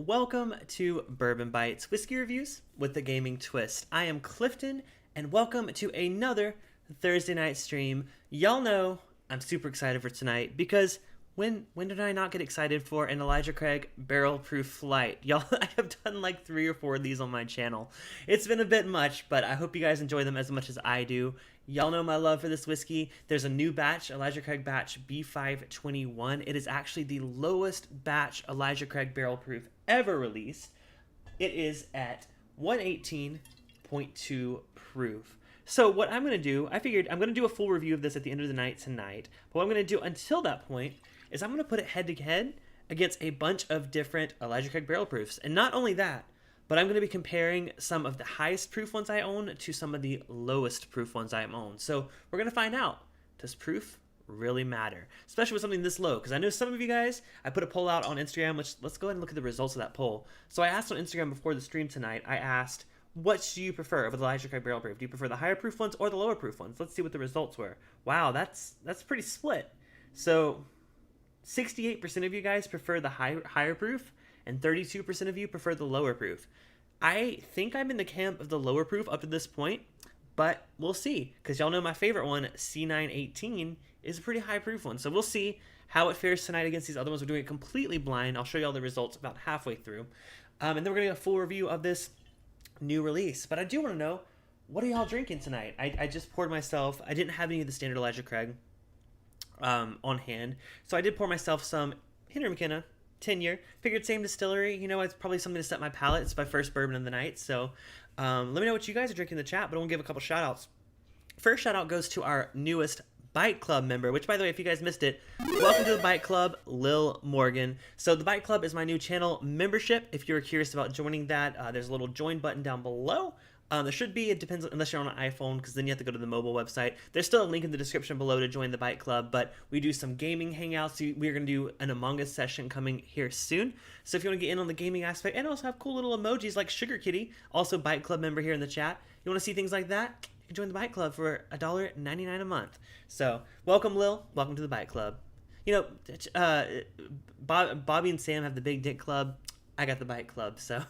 welcome to Bourbon Bites Whiskey Reviews with the Gaming Twist. I am Clifton, and welcome to another Thursday night stream. Y'all know I'm super excited for tonight because when did I not get excited for an Elijah Craig barrel proof flight? Y'all, I have done like 3 or 4 of these on my channel. It's been a bit much, but I hope you guys enjoy them as much as I do. Y'all know my love for this whiskey. There's a new batch, Elijah Craig batch B521. It is actually the lowest batch Elijah Craig barrel proof ever released. It is at 118.2 proof. So what I'm going to do, I figured I'm going to do a full review of this at the end of the night tonight. But what I'm going to do until that point is I'm going to put it head to head against a bunch of different Elijah Craig barrel proofs. And not only that, but I'm going to be comparing some of the highest proof ones I own to some of the lowest proof ones I own. So we're going to find out, does proof really matter? Especially with something this low, because I know some of you guys, I put a poll out on Instagram, which let's go ahead and look at the results of that poll. So I asked on Instagram before the stream tonight, I asked, what do you prefer with Elijah Craig barrel proof? Do you prefer the higher proof ones or the lower proof ones? Let's see what the results were. Wow, that's pretty split. So 68% of you guys prefer the higher proof, and 32% of you prefer the lower proof. I think I'm in the camp of the lower proof up to this point, but we'll see, because y'all know my favorite one, C918, is a pretty high proof one. So we'll see how it fares tonight against these other ones. We're doing it completely blind. I'll show you all the results about halfway through. And then we're going to get a full review of this new release. But I do want to know, what are y'all drinking tonight? I just poured myself, I didn't have any of the standard Elijah Craig on hand, so I did pour myself some Henry McKenna 10-year. Figured same distillery, you know, it's probably something to set my palate. It's my first bourbon of the night, so let me know what you guys are drinking in the chat, but I want to give a couple shout outs. First shout out goes to our newest Byte Club member, which, by the way, if you guys missed it, welcome to the Byte Club, Lil Morgan. So the Byte Club is my new channel membership. If you're curious about joining that, there's a little join button down below. There should be, it depends, unless you're on an iPhone, because then you have to go to the mobile website. There's still a link in the description below to join the Byte Club, but we do some gaming hangouts. We're going to do an Among Us session coming here soon. So if you want to get in on the gaming aspect and also have cool little emojis like Sugar Kitty, also Byte Club member here in the chat, you want to see things like that, you can join the Byte Club for $1.99 a month. So welcome, Lil. Welcome to the Byte Club. You know, Bobby and Sam have the Big Dick Club. I got the Byte Club, so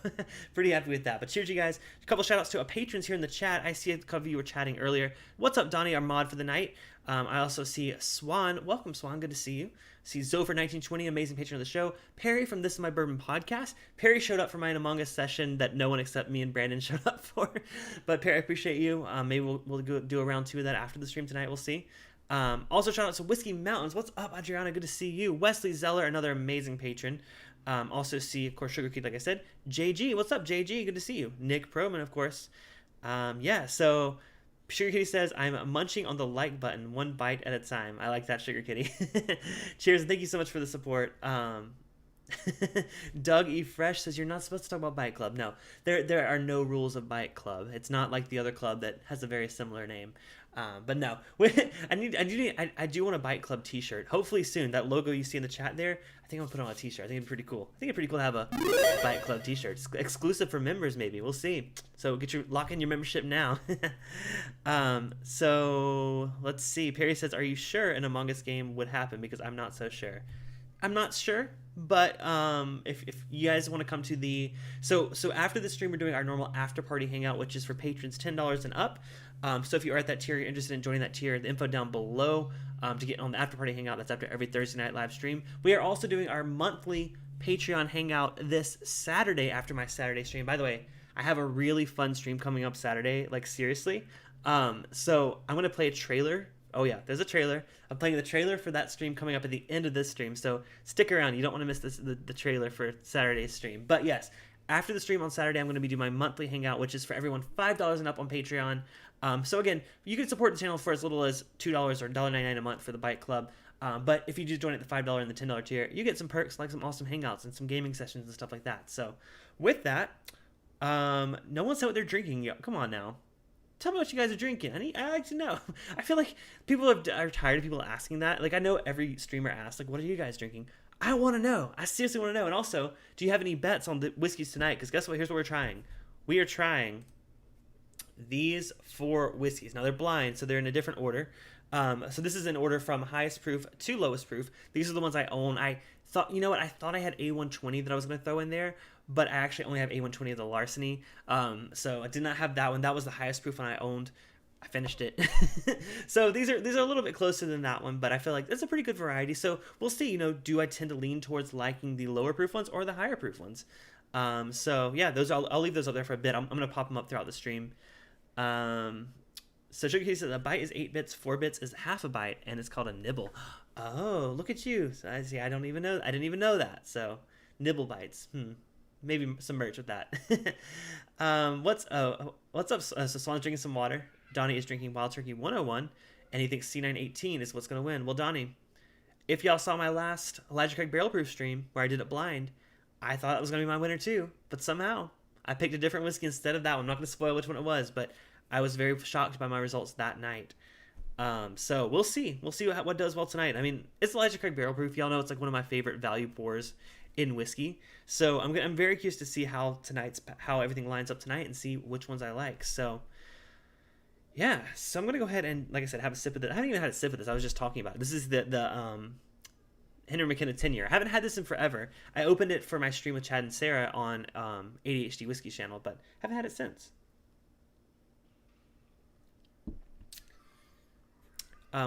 pretty happy with that. But cheers, you guys. A couple shout outs to our patrons here in the chat. I see a couple of you were chatting earlier. What's up, Donnie, our mod for the night? I also see Swan. Welcome, Swan. Good to see you. See Zofer1920, amazing patron of the show. Perry from This Is My Bourbon podcast. Perry showed up for my Among Us session that no one except me and Brandon showed up for. But Perry, I appreciate you. Maybe we'll do a round 2 of that after the stream tonight. We'll see. Also shout out to Whiskey Mountains. What's up, Adriana? Good to see you. Wesley Zeller, another amazing patron. Also see, of course, Sugar Kid, like I said. JG, what's up, JG? Good to see you. Nick Proman, of course. Yeah, so Sugar Kitty says, I'm munching on the like button, 1 bite at a time. I like that, Sugar Kitty. Cheers, and thank you so much for the support. Doug E. Fresh says, you're not supposed to talk about Byte Club. No, there are no rules of Byte Club. It's not like the other club that has a very similar name. But no, I do want a Byte Club t-shirt. Hopefully soon. That logo you see in the chat there, I think I'm gonna put on a t-shirt. I think it'd be pretty cool. I think it'd be pretty cool to have a Byte Club t-shirt. It's exclusive for members, maybe. We'll see. So lock in your membership now. So let's see. Perry says, are you sure an Among Us game would happen? Because I'm not so sure. I'm not sure, but if you guys want to come to the so after the stream, we're doing our normal after party hangout, which is for patrons $10 and up. So if you are at that tier, you're interested in joining that tier, the info down below to get on the after party hangout. That's after every Thursday night live stream. We are also doing our monthly Patreon hangout this Saturday after my Saturday stream. By the way, I have a really fun stream coming up Saturday, like seriously. So I'm gonna play a trailer. Oh yeah, there's a trailer. I'm playing the trailer for that stream coming up at the end of this stream, so stick around. You don't want to miss the trailer for Saturday's stream. But yes, after the stream on Saturday, I'm going to be doing my monthly hangout, which is for everyone $5 and up on Patreon. So again, you can support the channel for as little as $2 or $1.99 a month for the Byte Club. But if you just join at the $5 and the $10 tier, you get some perks like some awesome hangouts and some gaming sessions and stuff like that. So with that, no one said what they're drinking yet. Come on now. Tell me what you guys are drinking. I like to know. I feel like people are tired of people asking that. Like, I know every streamer asks, like, what are you guys drinking? I want to know. I seriously want to know. And also, do you have any bets on the whiskeys tonight? Because guess what? Here's what we're trying. We are trying these 4 whiskeys. Now, they're blind, so they're in a different order. So this is in order from highest proof to lowest proof. These are the ones I own. I thought, you know what? I thought I had A120 that I was going to throw in there, but I actually only have A120 of the Larceny. So I did not have that one. That was the highest proof one I owned. I finished it. So these are a little bit closer than that one, but I feel like it's a pretty good variety. So we'll see, do I tend to lean towards liking the lower proof ones or the higher proof ones? So yeah, I'll leave those up there for a bit. I'm going to pop them up throughout the stream. So Sugar says a byte is 8 bits, 4 bits is half a byte, and it's called a nibble. Oh, look at you. So I see. I didn't even know that. So nibble bytes. Maybe some merch with that. What's up? So Swan's drinking some water. Donnie is drinking Wild Turkey 101, and he thinks C918 is what's going to win. Well, Donnie, if y'all saw my last Elijah Craig Barrel Proof stream where I did it blind, I thought it was going to be my winner too, but somehow I picked a different whiskey instead of that one. I'm not going to spoil which one it was, but I was very shocked by my results that night. So we'll see. We'll see what does well tonight. I mean, it's Elijah Craig Barrel Proof. Y'all know it's like one of my favorite value pours in whiskey. So I'm very curious to see how everything lines up tonight and see which ones I like. So yeah, so I'm gonna go ahead and, like I said, have a sip of this. I haven't even had a sip of this. I was just talking about it. This is the Henry McKenna 10-year. I haven't had this in forever. I opened it for my stream with Chad and Sarah on ADHD Whiskey channel, but haven't had it since.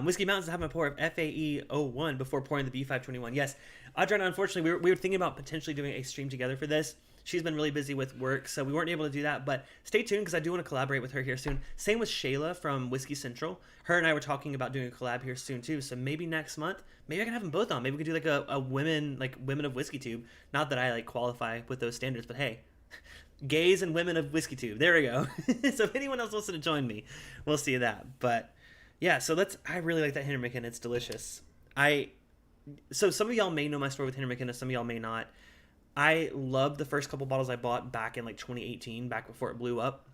Whiskey Mountains having a pour of FAE 01 before pouring the B521. Yes, Adriana, unfortunately, we were thinking about potentially doing a stream together for this. She's been really busy with work, so we weren't able to do that, but stay tuned because I do want to collaborate with her here soon. Same with Shayla from Whiskey Central. Her and I were talking about doing a collab here soon too, so maybe next month, maybe I can have them both on. Maybe we could do like a women of Whiskey Tube. Not that I qualify with those standards, but hey, gays and women of Whiskey Tube. There we go. So if anyone else wants to join me, we'll see that. But yeah, so I really like that Henry McKenna. It's delicious. So some of y'all may know my story with Henry McKenna, some of y'all may not. I loved the first couple bottles I bought back in 2018, back before it blew up.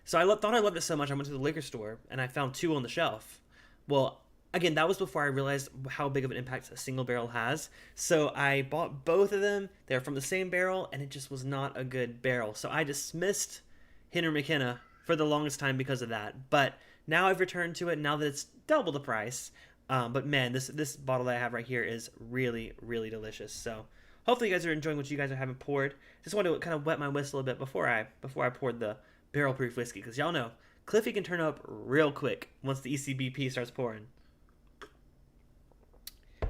So thought I loved it so much, I went to the liquor store and I found 2 on the shelf. Well, again, that was before I realized how big of an impact a single barrel has. So I bought both of them. They're from the same barrel, and it just was not a good barrel. So I dismissed Henry McKenna for the longest time because of that. But now I've returned to it now that it's double the price. But man, this bottle that I have right here is really, really delicious. So hopefully you guys are enjoying what you guys are having poured. Just wanted to kind of wet my whistle a bit before I poured the barrel proof whiskey, because y'all know Cliffy can turn up real quick once the ECBP starts pouring.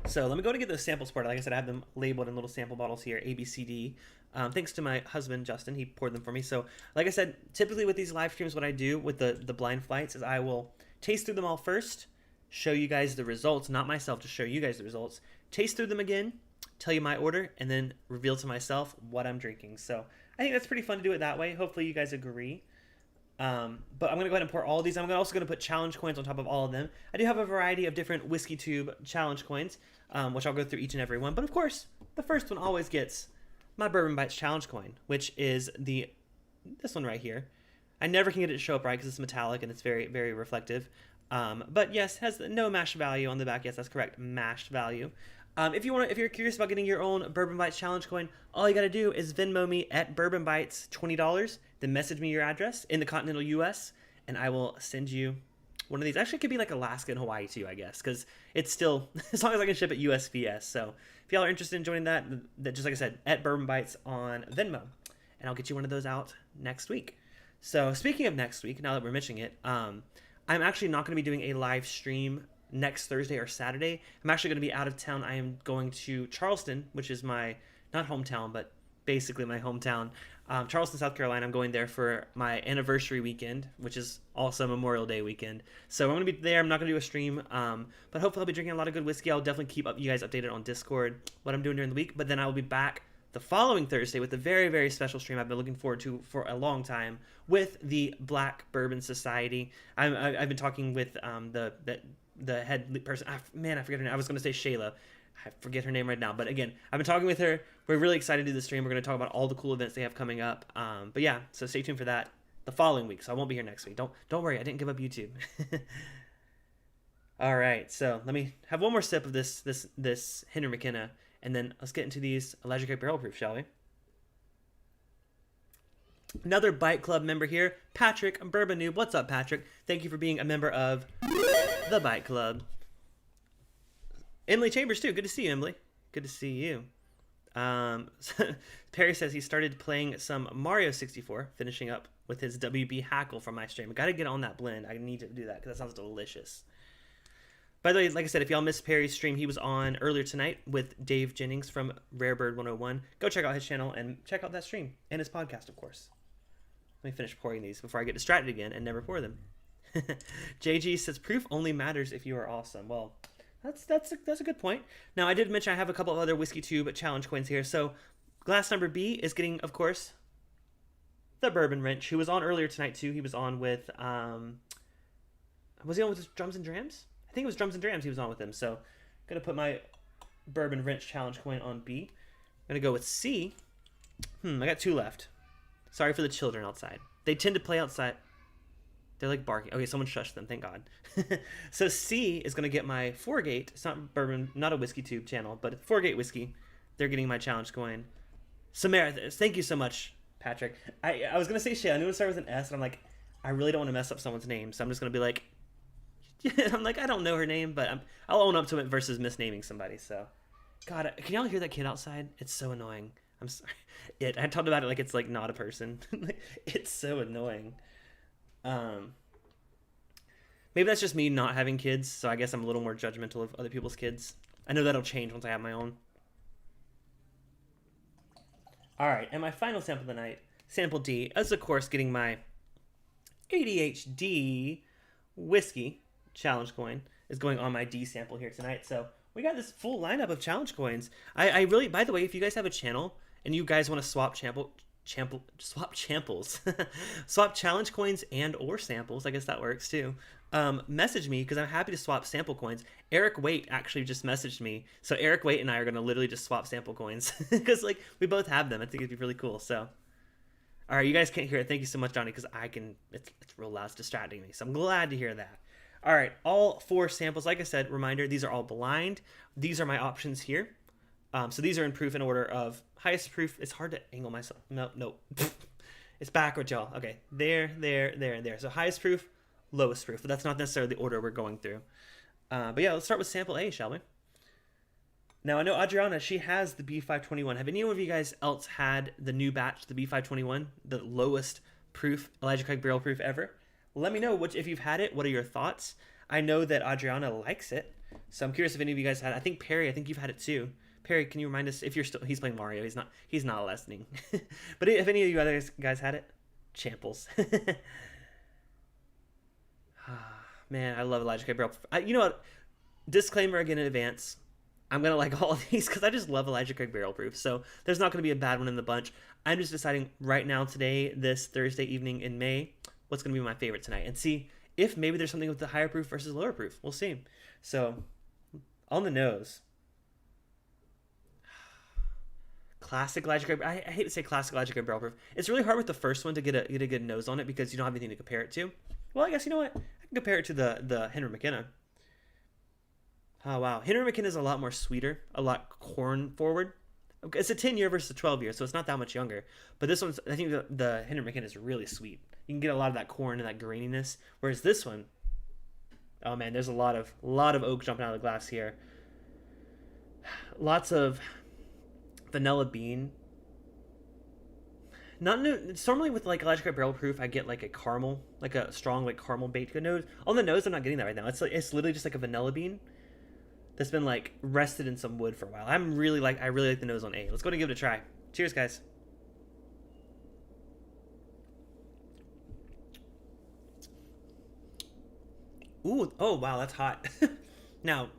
So let me go and get those samples poured. Like I said, I have them labeled in little sample bottles here, A, B, C, D. Thanks to my husband, Justin. He poured them for me. So like I said, typically with these live streams, what I do with the blind flights is I will taste through them all first, show you guys the results, not myself, to show you guys the results, taste through them again, tell you my order, and then reveal to myself what I'm drinking. So I think that's pretty fun to do it that way. Hopefully you guys agree. But I'm going to go ahead and pour all these. I'm also going to put challenge coins on top of all of them. I do have a variety of different Whiskey Tube challenge coins, which I'll go through each and every one. But of course, the first one always gets my Bourbon Bites challenge coin, which is this one right here. I never can get it to show up right because it's metallic and it's very, very reflective. But yes, has no mash value on the back. Yes, that's correct. Mashed value. If you're curious about getting your own Bourbon Bites challenge coin, all you got to do is Venmo me at Bourbon Bites $20. Then message me your address in the continental U.S. and I will send you one of these. Actually, it could be like Alaska and Hawaii too, I guess, because it's still, as long as I can ship it USPS. So if y'all are interested in joining that, just like I said, at Bourbon Bites on Venmo, and I'll get you one of those out next week. So speaking of next week, now that we're mentioning it, I'm actually not going to be doing a live stream next Thursday or Saturday. I'm actually going to be out of town. I am going to Charleston, which is my, not hometown, but basically my hometown. Charleston, South Carolina. I'm going there for my anniversary weekend, which is also Memorial Day weekend. So I'm going to be there. I'm not going to do a stream, but hopefully I'll be drinking a lot of good whiskey. I'll definitely keep you guys updated on Discord, what I'm doing during the week. But then I will be back the following Thursday with a very, very special stream I've been looking forward to for a long time with the Black Bourbon Society. I've been talking with the head person. I forget her name. I was going to say Shayla. I forget her name right now. But again, I've been talking with her. We're really excited to do the stream. We're going to talk about all the cool events they have coming up. But yeah, so stay tuned for that the following week. So I won't be here next week. Don't worry. I didn't give up YouTube. All right. So let me have one more sip of this Henry McKenna, and then let's get into these Elijah Craig Barrel Proof, shall we? Another Byte Club member here, Patrick, Bourbon Noob. What's up, Patrick? Thank you for being a member of the Byte Club. Emily Chambers, too. Good to see you, Emily. Good to see you. Perry says he started playing some Mario 64, finishing up with his WB Hackle from my stream. I got to get on that blend. I need to do that because that sounds delicious. By the way, like I said, if y'all missed Perry's stream, he was on earlier tonight with Dave Jennings from Rarebird 101. Go check out his channel and check out that stream and his podcast, of course. Let me finish pouring these before I get distracted again and never pour them. JG says proof only matters if you are awesome. Well, that's a good point. Now, I did mention I have a couple of other Whiskey Tube challenge coins here. So glass number B is getting, of course, the Bourbon Wrench, who was on earlier tonight too. He was on with was he on with Drums and Drams? I think it was Drums and Drams he was on with him. So I'm going to put my Bourbon Wrench challenge coin on B. I'm going to go with C. I got 2 left. Sorry for the children outside. They tend to play outside. They're like barking. Okay, someone shushed them. Thank God. So C is going to get my 4-gate. It's not bourbon, not a Whiskey Tube channel, but 4-gate whiskey. They're getting my challenge coin. Samara, thank you so much, Patrick. I was going to say Shay. I knew it started with an S, and I'm like, I really don't want to mess up someone's name, so I'm just going to be like, I'm like, I don't know her name, but I'll own up to it versus misnaming somebody. So, God, can y'all hear that kid outside? It's so annoying. I'm sorry. I talked about it like it's like not a person. It's so annoying. Maybe that's just me not having kids, so I guess I'm a little more judgmental of other people's kids. I know that'll change once I have my own. All right, and my final sample of the night, sample D, is of course getting my ADHD whiskey challenge coin, is going on my D sample here tonight. So we got this full lineup of challenge coins. I really, by the way, if you guys have a channel and you guys want to swap swap challenge coins and or samples, I guess that works too. Message me because I'm happy to swap sample coins. Eric Waite actually just messaged me, so Eric Waite and I are going to literally just swap sample coins because like we both have them. I think it'd be really cool. So all right, you guys can't hear it. Thank you so much, Johnny, because I can. It's real loud. It's distracting me, so I'm glad to hear that. All right, all 4 samples. Like I said, reminder: these are all blind. These are my options here. So these are in proof in order of highest proof. It's hard to angle myself. No. It's backwards, y'all. Okay, there, and there. So highest proof, lowest proof. But that's not necessarily the order we're going through. But yeah, let's start with sample A, shall we? Now, I know Adriana, she has the B521. Have any of you guys else had the new batch, the B521, the lowest proof, Elijah Craig barrel proof ever? Let me know if you've had it. What are your thoughts? I know that Adriana likes it, so I'm curious if any of you guys had it. I think Perry, you've had it too. Perry, can you remind us if you're still? He's playing Mario. He's not listening. But if any of you other guys had it, champles. Man, I love Elijah Craig barrel. You know what? Disclaimer again in advance. I'm gonna like all of these because I just love Elijah Craig barrel proof. So there's not gonna be a bad one in the bunch. I'm just deciding right now, today, this Thursday evening in May, what's gonna be my favorite tonight, and see if maybe there's something with the higher proof versus lower proof. We'll see. So on the nose. Classic Elijah Craig. I hate to say classic Elijah Craig barrel proof. It's really hard with the first one to get a good nose on it because you don't have anything to compare it to. Well, I guess you know what? I can compare it to the Henry McKenna. Oh wow, Henry McKenna is a lot more sweeter, a lot corn forward. It's a 10-year versus a 12-year, so it's not that much younger. But this one's, I think the Henry McKenna is really sweet. You can get a lot of that corn and that graininess. Whereas this one, oh man, there's a lot of oak jumping out of the glass here. Lots of vanilla bean. Normally with like Elijah Craig barrel proof, I get like a caramel, like a strong like caramel baked good nose. On the nose, I'm not getting that right now. It's literally just like a vanilla bean that's been like rested in some wood for a while. I really like the nose on A. Let's go ahead and give it a try. Cheers, guys. Ooh, oh wow, that's hot. Now,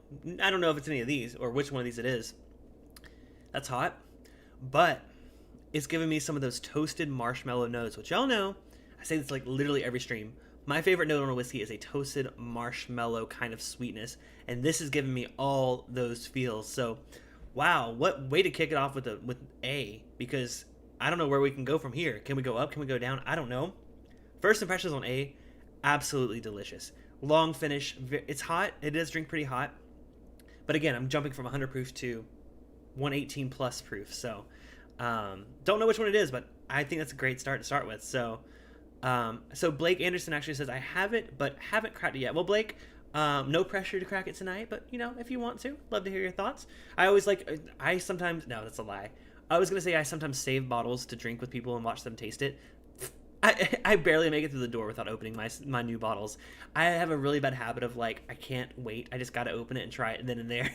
I don't know if it's any of these or which one of these it is. That's hot, but it's giving me some of those toasted marshmallow notes, which y'all know, I say this like literally every stream. My favorite note on a whiskey is a toasted marshmallow kind of sweetness, and this is giving me all those feels. So, wow, what way to kick it off with A, because I don't know where we can go from here. Can we go up? Can we go down? I don't know. First impressions on A, absolutely delicious. Long finish. It's hot. It does drink pretty hot. But again, I'm jumping from 100 proof to 118 plus proof. So, don't know which one it is, but I think that's a great start to start with. So Blake Anderson actually says, I have it, but haven't cracked it yet. Well, Blake, No pressure to crack it tonight, but you know, if you want to, love to hear your thoughts. I sometimes, no, that's a lie. I was gonna say I sometimes save bottles to drink with people and watch them taste it. I barely make it through the door without opening my new bottles. I have a really bad habit of like, I can't wait. I just got to open it and try it then and there.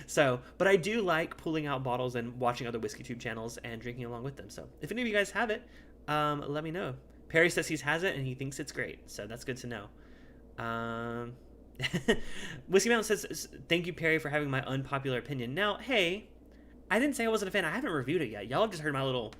So, but I do like pulling out bottles and watching other whiskey tube channels and drinking along with them. So if any of you guys have it, let me know. Perry says he has it and he thinks it's great. So that's good to know. Whiskey Mountain says, thank you, Perry, for having my unpopular opinion. Now, hey, I didn't say I wasn't a fan. I haven't reviewed it yet. Y'all have just heard my little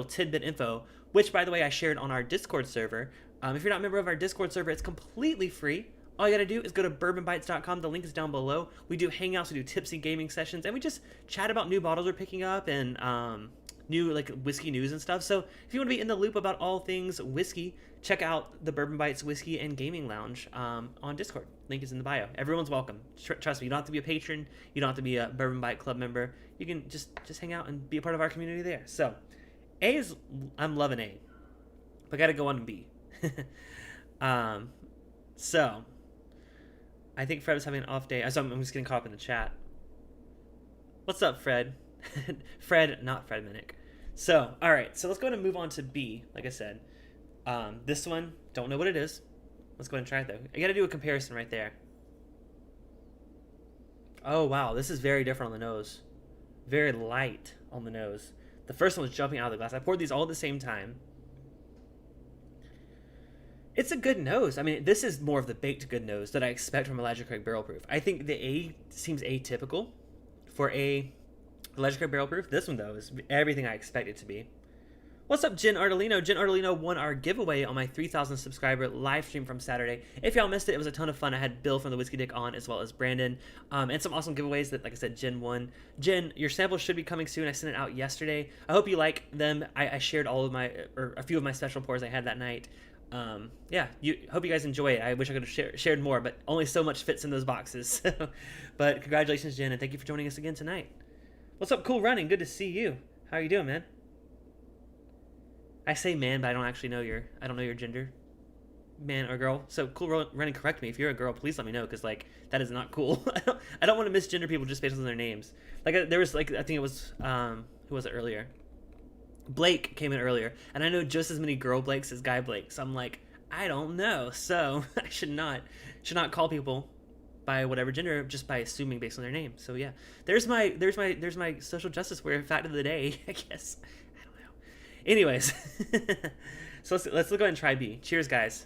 tidbit info, which, by the way, I shared on our Discord server. If you're not a member of our Discord server, it's completely free. All you gotta do is go to bourbonbytes.com. The link is down below. We do hangouts, we do tipsy gaming sessions, and we just chat about new bottles we're picking up and new like whiskey news and stuff. So if you want to be in the loop about all things whiskey, check out the Bourbon Bytes Whiskey and Gaming Lounge on Discord. Link is in the bio. Everyone's welcome. Trust me, you don't have to be a patron. You don't have to be a Bourbon Byte Club member. You can just hang out and be a part of our community there. So I'm loving A, but gotta go on to B. So I think Fred was having an off day. So I'm just getting caught up in the chat. What's up, Fred? Fred, not Fred Minnick. So, all right. So let's go ahead and move on to B. Like I said, this one, don't know what it is. Let's go ahead and try it though. I got to do a comparison right there. Oh wow, this is very different on the nose. Very light on the nose. The first one was jumping out of the glass. I poured these all at the same time. It's a good nose. I mean, this is more of the baked good nose that I expect from Elijah Craig Barrel Proof. I think the A seems atypical for a Elijah Craig Barrel Proof. This one, though, is everything I expect it to be. What's up, Jen Ardolino? Jen Ardolino won our giveaway on my 3,000 subscriber live stream from Saturday. If y'all missed it, it was a ton of fun. I had Bill from the Whiskey Dick on, as well as Brandon, and some awesome giveaways that, like I said, Jen won. Jen, your samples should be coming soon. I sent it out yesterday. I hope you like them. I shared all of my, or a few of my special pours I had that night. Yeah, hope you guys enjoy it. I wish I could have shared more, but only so much fits in those boxes. But congratulations, Jen, and thank you for joining us again tonight. What's up, Cool Running? Good to see you. How are you doing, man? I say man, but I don't actually know I don't know your gender, man or girl. So Cool Running, correct me if you're a girl. Please let me know, because like that is not cool. I don't want to misgender people just based on their names. Like there was like I think it was who was it earlier? Blake came in earlier, and I know just as many girl Blakes as guy Blakes. So I'm like, I don't know, so I should not call people by whatever gender just by assuming based on their name. So yeah, there's my social justice warrior fact of the day, I guess. I don't know. Anyways, so let's go ahead and try B. Cheers, guys.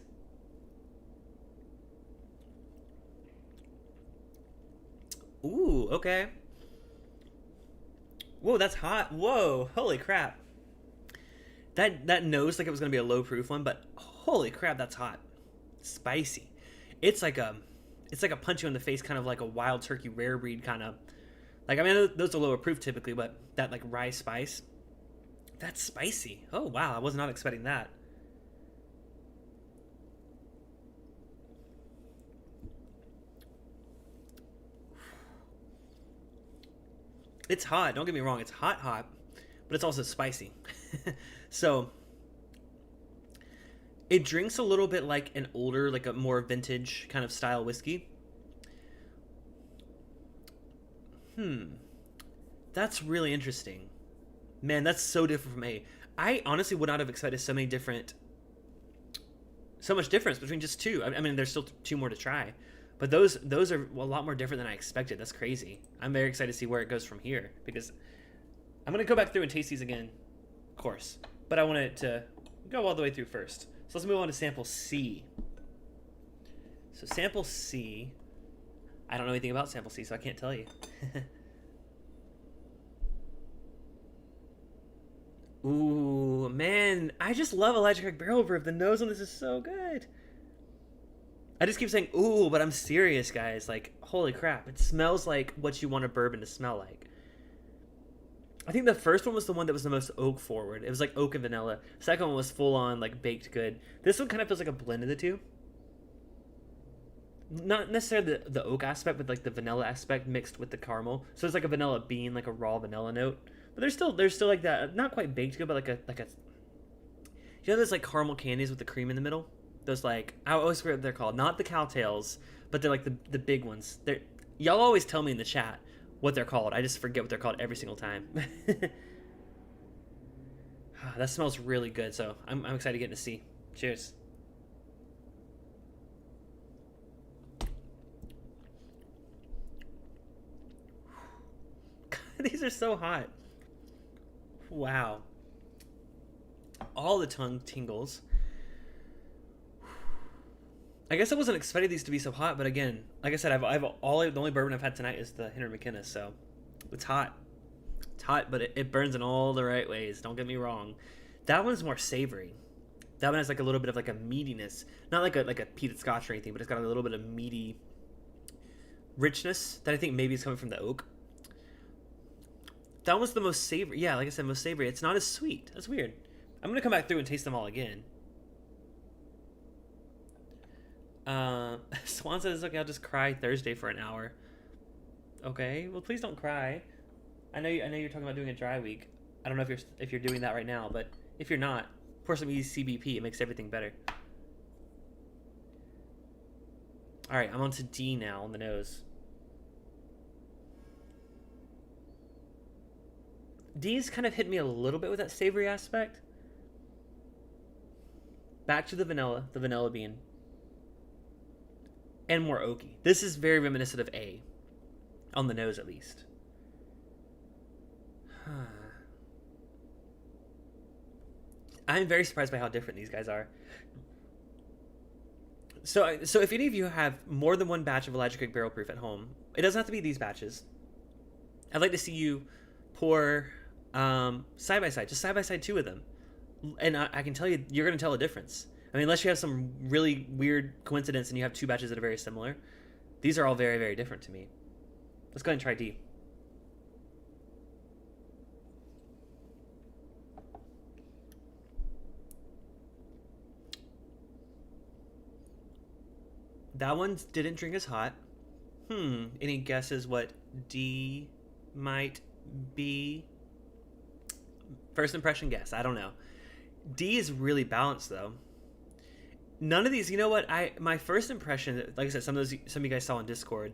Ooh, okay. Whoa, that's hot. Whoa, holy crap. That nose like it was gonna be a low proof one, but holy crap, that's hot. Spicy. It's like a punch you in the face, kind of like a wild turkey rare breed kind of. Like I mean, those are lower proof typically, but that like rye spice, that's spicy. Oh wow, I was not expecting that. It's hot. Don't get me wrong. It's hot, but it's also spicy. So it drinks a little bit like an older, like a more vintage kind of style whiskey. That's really interesting. Man, that's so different from A. I honestly would not have expected so much difference between just two. I mean, there's still two more to try, but those are a lot more different than I expected. That's crazy. I'm very excited to see where it goes from here, because I'm going to go back through and taste these again, of course, but I wanted to go all the way through first. So let's move on to sample C. So sample C, I don't know anything about sample C, so I can't tell you. Ooh, man, I just love Elijah Craig Barrel Proof. The nose on this is so good. I just keep saying ooh, but I'm serious, guys. Like, holy crap, it smells like what you want a bourbon to smell like. I think the first one was the one that was the most oak forward. It was like oak and vanilla. The second one was full on like baked good. This one kind of feels like a blend of the two. Not necessarily the oak aspect, but like the vanilla aspect mixed with the caramel. So it's like a vanilla bean, like a raw vanilla note. But there's still like that, not quite baked good, but like a you know those like caramel candies with the cream in the middle? Those like, I always forget what they're called. Not the cowtails, but they're like the big ones. Y'all always tell me in the chat what they're called. I just forget what they're called every single time. That smells really good, so I'm excited to get to see. Cheers. These are so hot. Wow. All the tongue tingles. I guess I wasn't expecting these to be so hot, but again, like I said, the only bourbon I've had tonight is the Henry McKinnis, so it's hot. It's hot, but it burns in all the right ways. Don't get me wrong. That one's more savory. That one has like a little bit of like a meatiness, not like a peated Scotch or anything, but it's got a little bit of meaty richness that I think maybe is coming from the oak. That one's the most savory. Yeah, like I said, most savory. It's not as sweet. That's weird. I'm gonna come back through and taste them all again. Swan says, "Okay, I'll just cry Thursday for an hour." Okay, well, please don't cry. I know you're talking about doing a dry week. I don't know if you're doing that right now, but if you're not, pour some ECBP. It makes everything better. All right, I'm on to D now on the nose. D's kind of hit me a little bit with that savory aspect. Back to the vanilla bean. And more oaky. This is very reminiscent of A. On the nose, at least. I'm very surprised by how different these guys are. So if any of you have more than one batch of Elijah Craig Barrel Proof at home, it doesn't have to be these batches. I'd like to see you pour side by side, just side by side 2 of them. And I can tell you, you're going to tell a difference. I mean, unless you have some really weird coincidence and you have 2 batches that are very similar, these are all very, very different to me. Let's go ahead and try D. That one didn't drink as hot. Any guesses what D might be? First impression guess. I don't know. D is really balanced though. None of these, you know what? My first impression, like I said, some of you guys saw on Discord.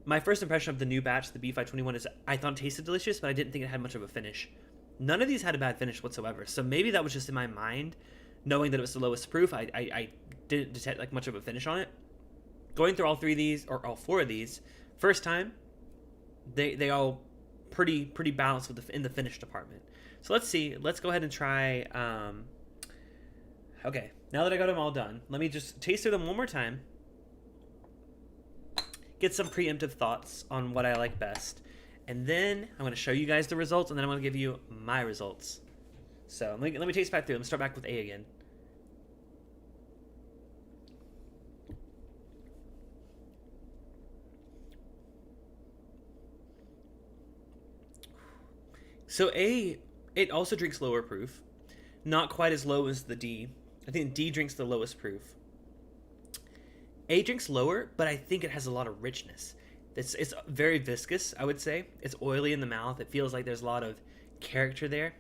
My first impression of the new batch, the B521, is I thought it tasted delicious, but I didn't think it had much of a finish. None of these had a bad finish whatsoever. So maybe that was just in my mind, knowing that it was the lowest proof. I didn't detect like much of a finish on it. Going through all 3 of these, or all 4 of these, first time, they all pretty balanced in the finish department. So let's see. Let's go ahead and try. Okay, now that I got them all done, let me just taste through them one more time. Get some preemptive thoughts on what I like best. And then I'm going to show you guys the results, and then I'm going to give you my results. So let me taste back through. Let me start back with A again. So A, it also drinks lower proof. Not quite as low as the D. I think D drinks the lowest proof. A drinks lower, but I think it has a lot of richness. It's very viscous, I would say. It's oily in the mouth. It feels like there's a lot of character there.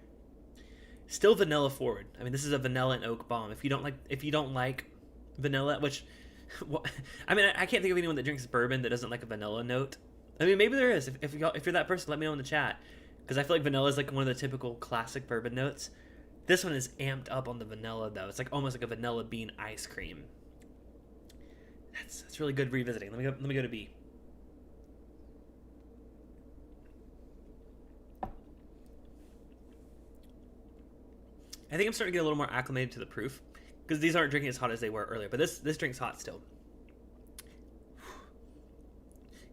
Still vanilla forward. I mean, this is a vanilla and oak bomb. If you don't like vanilla, which, well, I mean, I can't think of anyone that drinks bourbon that doesn't like a vanilla note. I mean, maybe there is. If you're that person, let me know in the chat. Because I feel like vanilla is like one of the typical classic bourbon notes. This one is amped up on the vanilla, though. It's like almost like a vanilla bean ice cream. That's really good revisiting. Let me go to B. I think I'm starting to get a little more acclimated to the proof because these aren't drinking as hot as they were earlier. But this drink's hot still.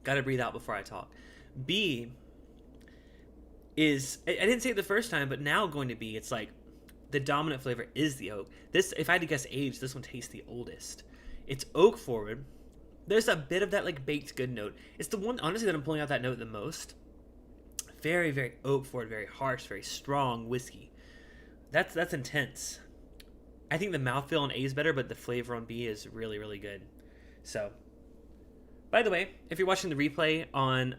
Got to breathe out before I talk. B is, I didn't say it the first time, but now going to be, it's like the dominant flavor is the oak. This, if I had to guess age, this one tastes the oldest. It's oak forward. There's a bit of that like baked good note. It's the one, honestly, that I'm pulling out that note the most. Very, very oak forward, very harsh, very strong whiskey. That's intense. I think the mouthfeel on A is better, but the flavor on B is really, really good. So, by the way, if you're watching the replay on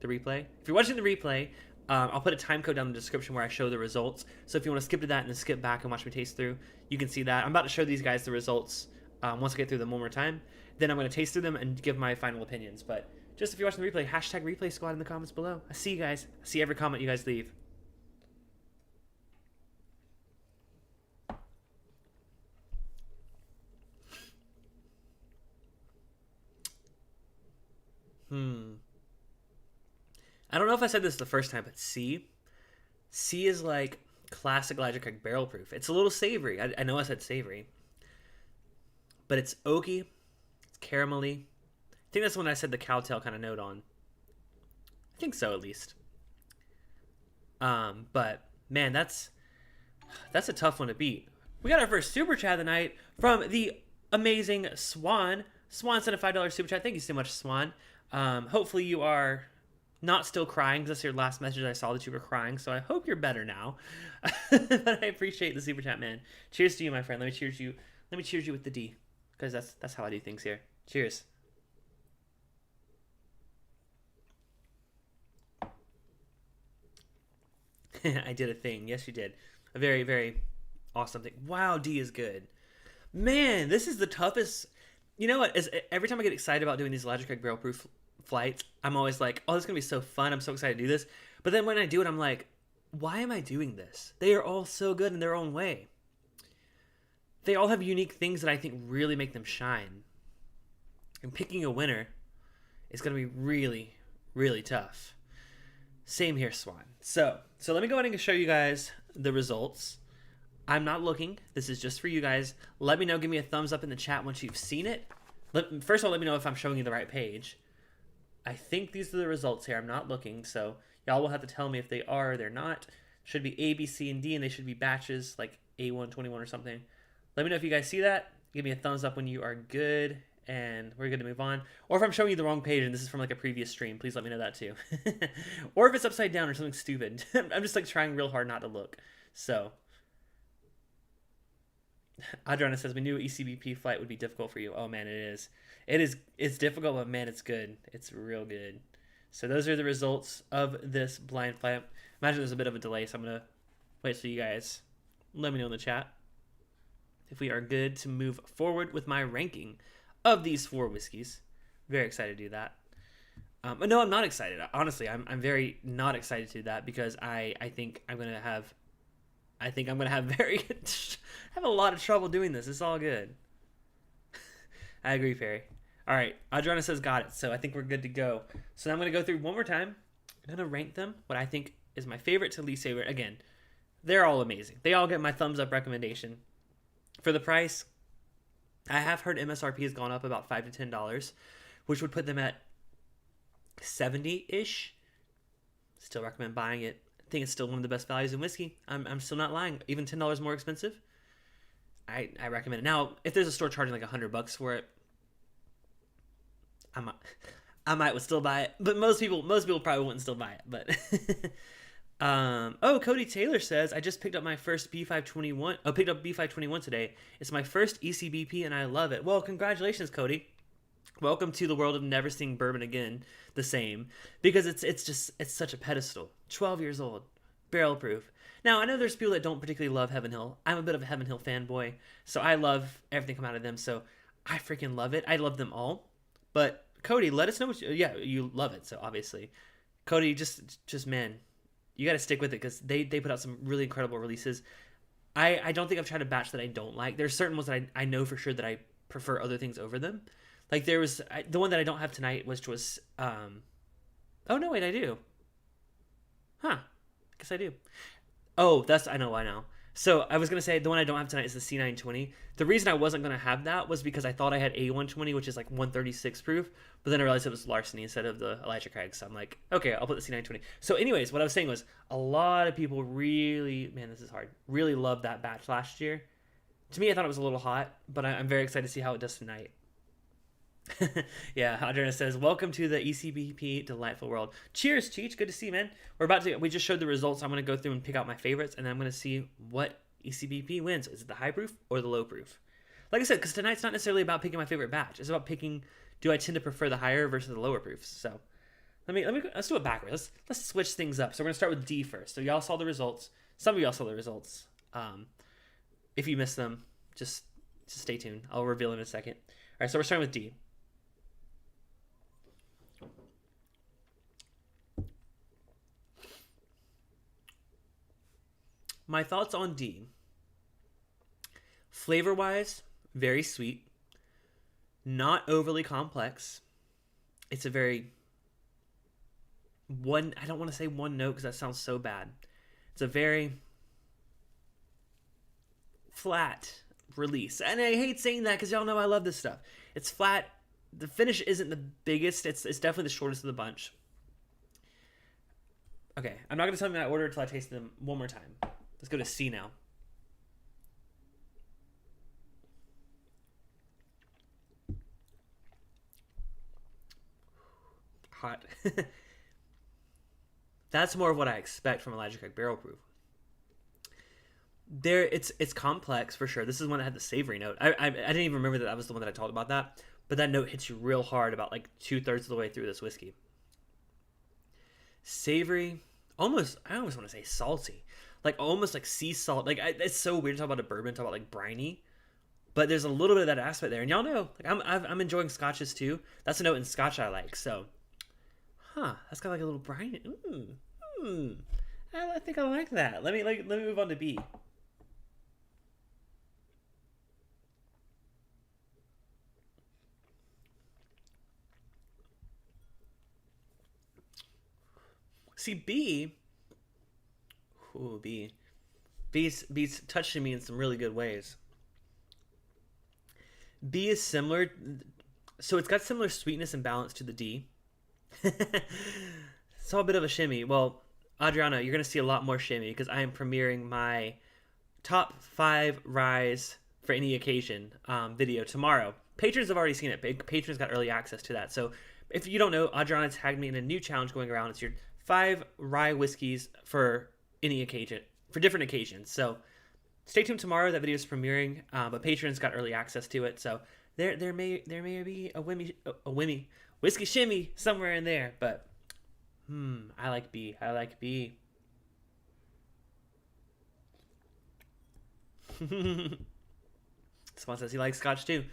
if you're watching the replay, I'll put a time code down in the description where I show the results. So if you want to skip to that and then skip back and watch me taste through, you can see that. I'm about to show these guys the results once I get through them one more time. Then I'm going to taste through them and give my final opinions. But just if you're watching the replay, hashtag replay squad in the comments below. I see you guys. I see every comment you guys leave. I don't know if I said this the first time, but C is like classic Elijah Craig barrel proof. It's a little savory. I know I said savory, but it's oaky. It's caramelly. I think that's when I said the cowtail kind of note on. I think so, at least. But man, that's a tough one to beat. We got our first super chat of the night from the amazing Swan. Swan sent a $5 super chat. Thank you so much, Swan. Hopefully you are not still crying, because that's your last message. I saw that you were crying, so I hope you're better now. But I appreciate the super chat, man. Cheers to you, my friend. Let me cheers you with the D, because that's how I do things here. Cheers. I did a thing. Yes, you did. A very, very awesome thing. Wow, D is good. Man, this is the toughest. You know what? Every time I get excited about doing these Elijah Craig barrel proof flights, I'm always like, oh, this is going to be so fun. I'm so excited to do this. But then when I do it, I'm like, why am I doing this? They are all so good in their own way. They all have unique things that I think really make them shine. And picking a winner is going to be really, really tough. Same here, Swan. So let me go ahead and show you guys the results. I'm not looking. This is just for you guys. Let me know. Give me a thumbs up in the chat once you've seen it. First of all, let me know if I'm showing you the right page. I think these are the results here. I'm not looking, so y'all will have to tell me if they are or they're not. Should be A, B, C, and D, and they should be batches, like A121 or something. Let me know if you guys see that. Give me a thumbs up when you are good, and we're good to move on. Or if I'm showing you the wrong page and this is from like a previous stream, please let me know that too. Or if it's upside down or something stupid. I'm just like trying real hard not to look. So Adriana says, we knew ECBP flight would be difficult for you. Oh man, it is. It's difficult, but man, it's good. It's real good. So those are the results of this blind flight. Imagine there's a bit of a delay, so I'm going to wait so you guys let me know in the chat if we are good to move forward with my ranking of these 4 whiskeys. Very excited to do that. No, I'm not excited. Honestly, I'm very not excited to do that, because I think I'm going to have have a lot of trouble doing this. It's all good. I agree, Perry. All right, Adriana says got it. So I think we're good to go. So now I'm going to go through one more time. I'm going to rank them, what I think is my favorite to least favorite. Again, they're all amazing. They all get my thumbs up recommendation. For the price, I have heard MSRP has gone up about $5 to $10, which would put them at 70-ish. Still recommend buying it. I think it's still one of the best values in whiskey. I'm still not lying. Even $10 more expensive, I recommend it. Now, if there's a store charging like $100 for it, I might would still buy it. But most people probably wouldn't still buy it. But Cody Taylor says, I just picked up my first B521. Oh, picked up B521 today. It's my first ECBP and I love it. Well, congratulations, Cody. Welcome to the world of never seeing bourbon again the same, because it's such a pedestal. 12 years old, barrel proof. Now, I know there's people that don't particularly love Heaven Hill. I'm a bit of a Heaven Hill fanboy, so I love everything come out of them. So I freaking love it. I love them all. But Cody, let us know what you love it. So obviously, Cody, just man, you got to stick with it, because they put out some really incredible releases. I don't think I've tried a batch that I don't like. There's certain ones that I know for sure that I prefer other things over them. Like there was the one that I don't have tonight, which was oh no, wait, I do. Huh? Guess I do. Oh, I know why now. So I was gonna say the one I don't have tonight is the C920. The reason I wasn't gonna have that was because I thought I had A120, which is like 136 proof, but then I realized it was Larceny instead of the Elijah Craig. So I'm like, okay, I'll put the C920. So anyways, what I was saying was a lot of people really, man, this is hard, really loved that batch last year. To me, I thought it was a little hot, but I'm very excited to see how it does tonight. Yeah, Adriana says, welcome to the ECBP delightful world. Cheers, Cheech. Good to see you, man. We just showed the results. I'm going to go through and pick out my favorites, and then I'm going to see what ECBP wins. Is it the high proof or the low proof? Like I said, because tonight's not necessarily about picking my favorite batch. It's about picking, do I tend to prefer the higher versus the lower proofs? So Let's do it backwards. Let's switch things up. So we're gonna start with D first. So y'all saw the results. Some of y'all saw the results. If you missed them, just stay tuned. I'll reveal in a second. All right, so we're starting with D. My thoughts on D. Flavor-wise, very sweet. Not overly complex. It's a very I don't want to say one note because that sounds so bad. It's a very flat release. And I hate saying that because y'all know I love this stuff. It's flat. The finish isn't the biggest. It's definitely the shortest of the bunch. Okay, I'm not going to tell you my order until I taste them one more time. Let's go to C now. Hot. That's more of what I expect from a Elijah Craig Barrel Proof. It's complex for sure. This is one that had the savory note. I didn't even remember that was the one that I talked about that. But that note hits you real hard about like 2/3 of the way through this whiskey. Savory, I almost want to say salty, like almost like sea salt. Like it's so weird to talk about a bourbon, talk about like briny, but there's a little bit of that aspect there. And y'all know, like I'm enjoying scotches too. That's a note in scotch I like. So, that's got like a little briny. I think I like that. Let me move on to B. See, B's touching me in some really good ways. B is similar, so it's got similar sweetness and balance to the D. It's all a bit of a shimmy. Well, Adriana, you're going to see a lot more shimmy because I am premiering my top 5 ryes for any occasion video tomorrow. Patrons have already seen it. Patrons got early access to that. So if you don't know, Adriana tagged me in a new challenge going around. It's your 5 rye whiskeys for any occasion, for different occasions. So stay tuned tomorrow. That video is premiering, but patrons got early access to it. So there may be a whimmy whiskey shimmy somewhere in there. But I like B. Spawn says he likes scotch too.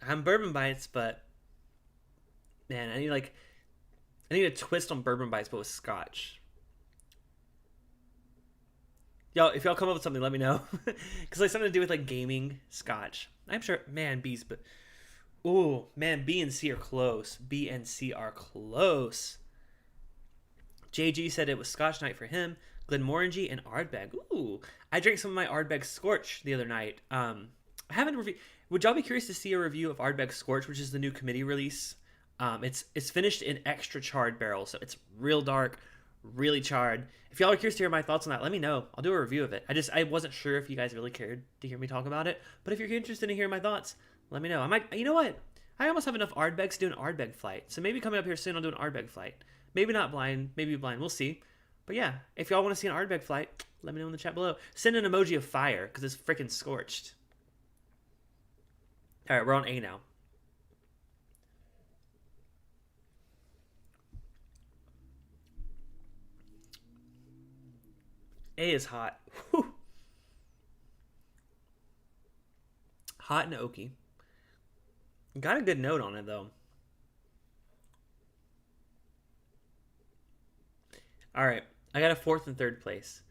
I'm bourbon bites, but man, I need a twist on bourbon bites, but with scotch. Y'all, if y'all come up with something, let me know. Because like something to do with like gaming scotch. I'm sure, man, B and C are close. JG said it was Scotch night for him. Glenmorangie and Ardbeg. Ooh, I drank some of my Ardbeg Scorch the other night. I haven't reviewed. Would y'all be curious to see a review of Ardbeg Scorch, which is the new committee release? It's finished in extra charred barrels, so it's real dark, really charred. If y'all are curious to hear my thoughts on that, let me know. I'll do a review of it. I wasn't sure if you guys really cared to hear me talk about it, but if you're interested in hearing my thoughts, let me know. I might. You know what? I almost have enough Ardbegs to do an Ardbeg flight, so maybe coming up here soon I'll do an Ardbeg flight. Maybe not blind, maybe blind. We'll see. But yeah, if y'all want to see an Ardbeg flight, let me know in the chat below. Send an emoji of fire because it's freaking scorched. All right, we're on A now. A is hot. Whew. Hot and oaky. Got a good note on it though. All right, I got a 4th and 3rd place.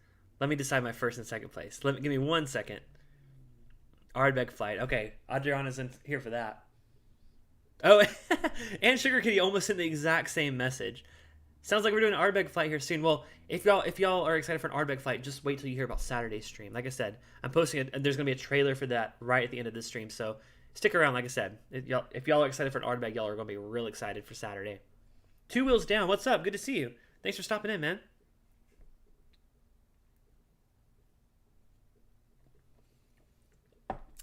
Let me decide my 1st and 2nd place. Give me 1 second. Ardbeg flight. Okay, Adriana's in here for that. Oh, and Sugar Kitty almost sent the exact same message. Sounds like we're doing an Ardbeg flight here soon. Well, if y'all are excited for an Ardbeg flight, just wait till you hear about Saturday's stream. Like I said, I'm posting it. There's gonna be a trailer for that right at the end of this stream. So stick around. Like I said, if y'all are excited for an Ardbeg, y'all are gonna be real excited for Saturday. 2 Wheels Down. What's up? Good to see you. Thanks for stopping in, man.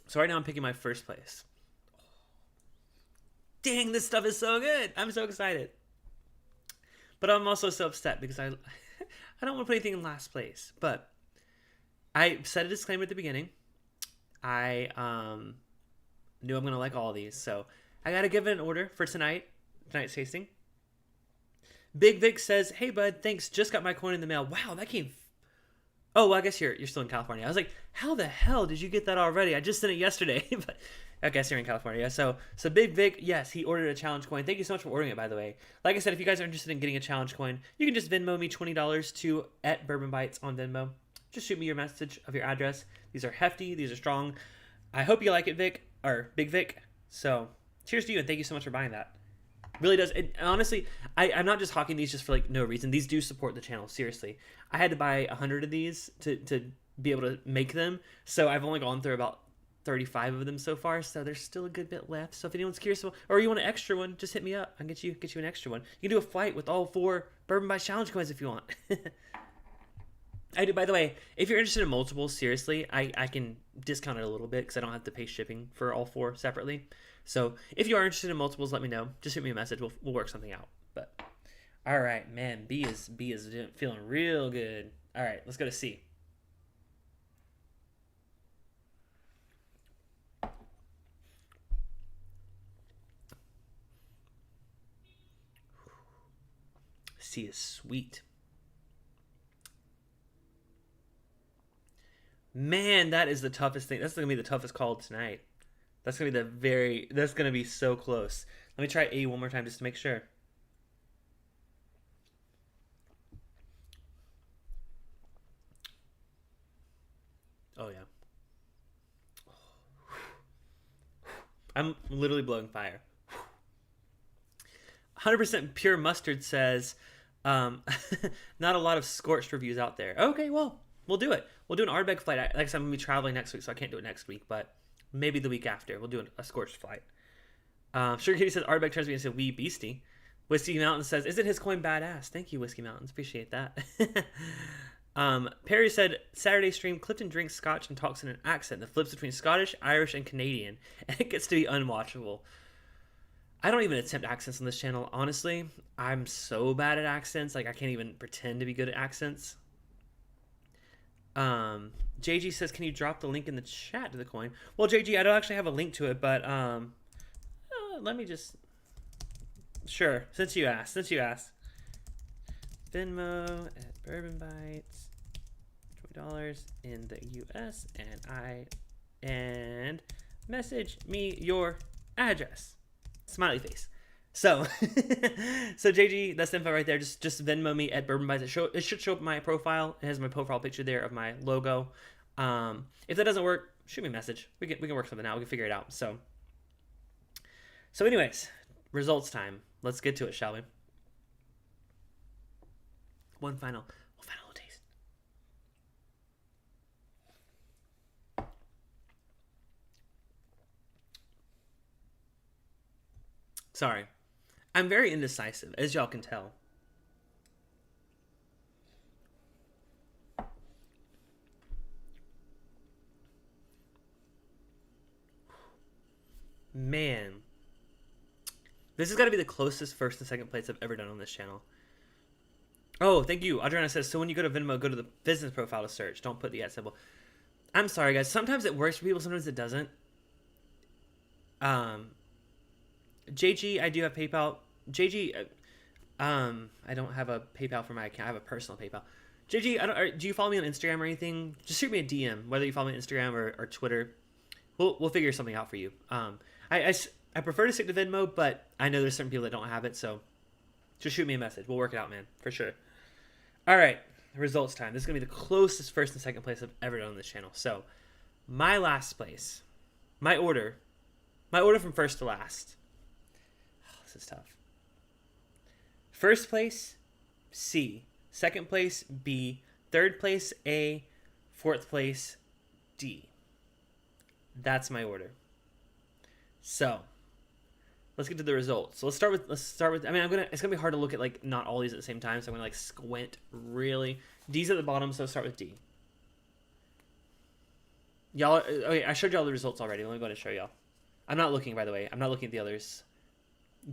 So right now I'm picking my 1st place. Dang, this stuff is so good. I'm so excited. But I'm also so upset because I don't want to put anything in last place. But I said a disclaimer at the beginning. I knew I'm going to like all of these. So I got to give it an order for tonight's tasting. Big Vic says, "Hey bud, thanks. Just got my coin in the mail. Wow, that came. Oh, well, I guess you're still in California. I was like, how the hell did you get that already? I just sent it yesterday." But I guess you're in California. So Big Vic, yes, he ordered a challenge coin. Thank you so much for ordering it, by the way. Like I said, if you guys are interested in getting a challenge coin, you can just Venmo me $20 to @BourbonBytes on Venmo. Just shoot me your message of your address. These are hefty. These are strong. I hope you like it, Vic, or Big Vic. So cheers to you, and thank you so much for buying that. Really does. It, honestly, I'm not just hawking these just for like no reason. These do support the channel. Seriously, I had to buy 100 of these to be able to make them. So I've only gone through about 35 of them so far. So there's still a good bit left. So if anyone's curious, or you want an extra one, just hit me up. I'll get you an extra one. You can do a flight with all 4 Bourbon Bytes challenge coins if you want. I do. By the way, if you're interested in multiples, seriously, I can discount it a little bit because I don't have to pay shipping for all 4 separately. So if you are interested in multiples, let me know. Just shoot me a message. We'll work something out. But all right, man, B is feeling real good. All right, let's go to C. C is sweet. Man, that is the toughest thing. That's going to be the toughest call tonight. That's going to be that's going to be so close. Let me try A one more time just to make sure. Oh, yeah. I'm literally blowing fire. 100% pure mustard says, not a lot of scorched reviews out there. Okay, well, we'll do it. We'll do an Ardbeg flight. Like I said, I'm going to be traveling next week, so I can't do it next week, but maybe the week after. We'll do a scorched flight. Sugar Kitty says, Ardbeg turns me into wee beastie. Whiskey Mountain says, isn't his coin badass? Thank you, Whiskey Mountains. Appreciate that. Perry said, Saturday stream, Clifton drinks scotch and talks in an accent that flips between Scottish, Irish, and Canadian, and it gets to be unwatchable. I don't even attempt accents on this channel, honestly. I'm so bad at accents, like I can't even pretend to be good at accents. JG says, can you drop the link in the chat to the coin? Well, JG, I don't actually have a link to it, but let me just... Sure, since you asked. Venmo at Bourbon Bytes, $20 in the US, and message me your address. Smiley face. So, so JG, that's the info right there. Just Venmo me at Bourbon Bytes. It should show up my profile. It has my profile picture there of my logo. If that doesn't work, shoot me a message. We can work something out. We can figure it out. So anyways, results time. Let's get to it, shall we? One final taste. Sorry. I'm very indecisive, as y'all can tell. Man. This has got to be the closest first and second place I've ever done on this channel. Oh, thank you. Adriana says, so when you go to Venmo, go to the business profile to search. Don't put the @ symbol. I'm sorry, guys. Sometimes it works for people. Sometimes it doesn't. JG, I do have PayPal. JG, I don't have a PayPal for my account. I have a personal PayPal. JG, do you follow me on Instagram or anything? Just shoot me a DM, whether you follow me on Instagram or Twitter. We'll figure something out for you. I prefer to stick to Venmo, but I know there's certain people that don't have it, so just shoot me a message. We'll work it out, man, for sure. All right, results time. This is going to be the closest first and second place I've ever done on this channel. So, my last place, my order from first to last. Oh, this is tough. First place, C. Second place, B. Third place, A. Fourth place, D. That's my order. So, let's get to the results. So let's start with. I mean, it's gonna be hard to look at like not all these at the same time. So I'm gonna like squint really. D's at the bottom, so start with D. Y'all, okay, I showed y'all the results already. Let me go ahead and show y'all. I'm not looking, by the way. I'm not looking at the others.